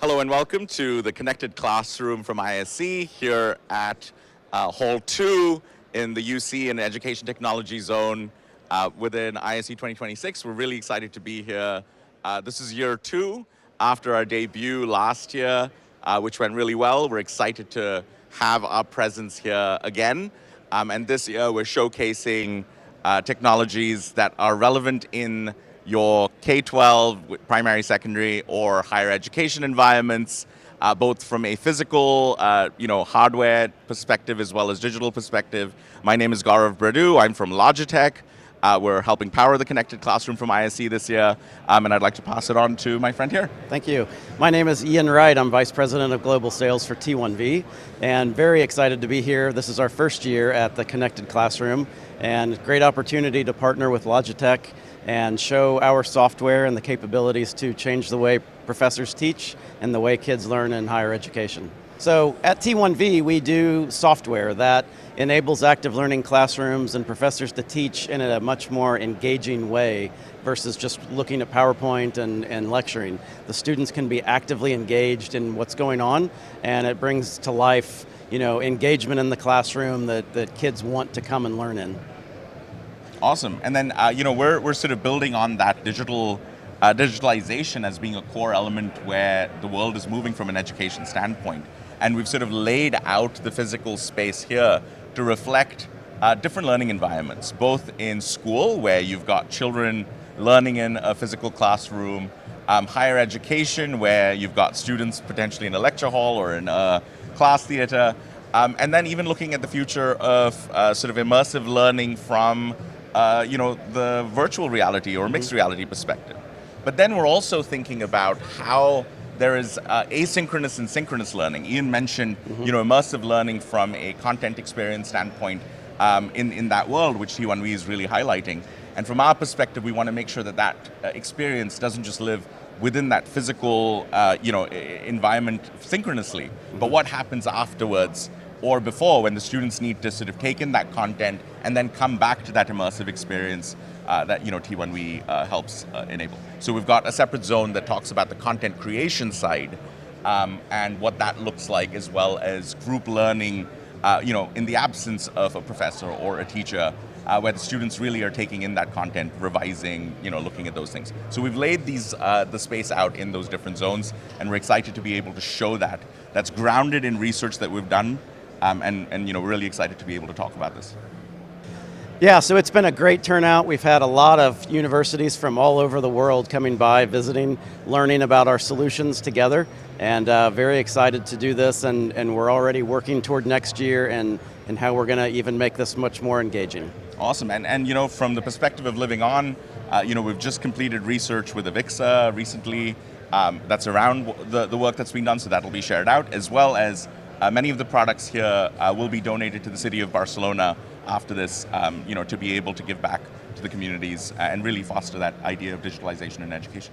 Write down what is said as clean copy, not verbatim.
Hello and welcome to the Connected Classroom from ISE here at Hall 2 in the UC and Education Technology Zone within ISE 2026. We're really excited to be here. This is year 2 after our debut last year, which went really well. We're excited to have our presence here again. And this year we're showcasing technologies that are relevant in your K-12, primary, secondary, or higher education environments, both from a physical, hardware perspective as well as digital perspective. My name is Gaurav Bradoo. I'm from Logitech. We're helping power the Connected Classroom from ISE this year, and I'd like to pass it on to my friend here. Thank you. My name is Ian Wright. I'm Vice President of Global Sales for T1V, and very excited to be here. This is our first year at the Connected Classroom, and great opportunity to partner with Logitech and show our software and the capabilities to change the way professors teach and the way kids learn in higher education. So at T1V, we do software that enables active learning classrooms and professors to teach in a much more engaging way versus just looking at PowerPoint and lecturing. The students can be actively engaged in what's going on, and it brings to life, engagement in the classroom that kids want to come and learn in. Awesome. And then, we're sort of building on that digitalization as being a core element where the world is moving from an education standpoint. And we've sort of laid out the physical space here to reflect different learning environments, both in school, where you've got children learning in a physical classroom, higher education, where you've got students potentially in a lecture hall or in a class theater, and then even looking at the future of sort of immersive learning from the virtual reality or mixed reality perspective. But then we're also thinking about how there is asynchronous and synchronous learning. Ian mentioned, immersive learning from a content experience standpoint in that world, which T1V is really highlighting. And from our perspective, we want to make sure that experience doesn't just live within that physical, environment synchronously, but what happens afterwards or before, when the students need to sort of take in that content and then come back to that immersive experience that T1V helps enable. So we've got a separate zone that talks about the content creation side and what that looks like, as well as group learning, in the absence of a professor or a teacher, where the students really are taking in that content, revising, looking at those things. So we've laid the space out in those different zones, and we're excited to be able to show that. That's grounded in research that we've done, and we're really excited to be able to talk about this. Yeah, so it's been a great turnout. We've had a lot of universities from all over the world coming by, visiting, learning about our solutions together, and very excited to do this, and we're already working toward next year and how we're going to even make this much more engaging. Awesome, and from the perspective of living on, we've just completed research with Avixa recently that's around the work that's been done, so that'll be shared out, as well as many of the products here will be donated to the city of Barcelona after this, to be able to give back to the communities and really foster that idea of digitalization in education.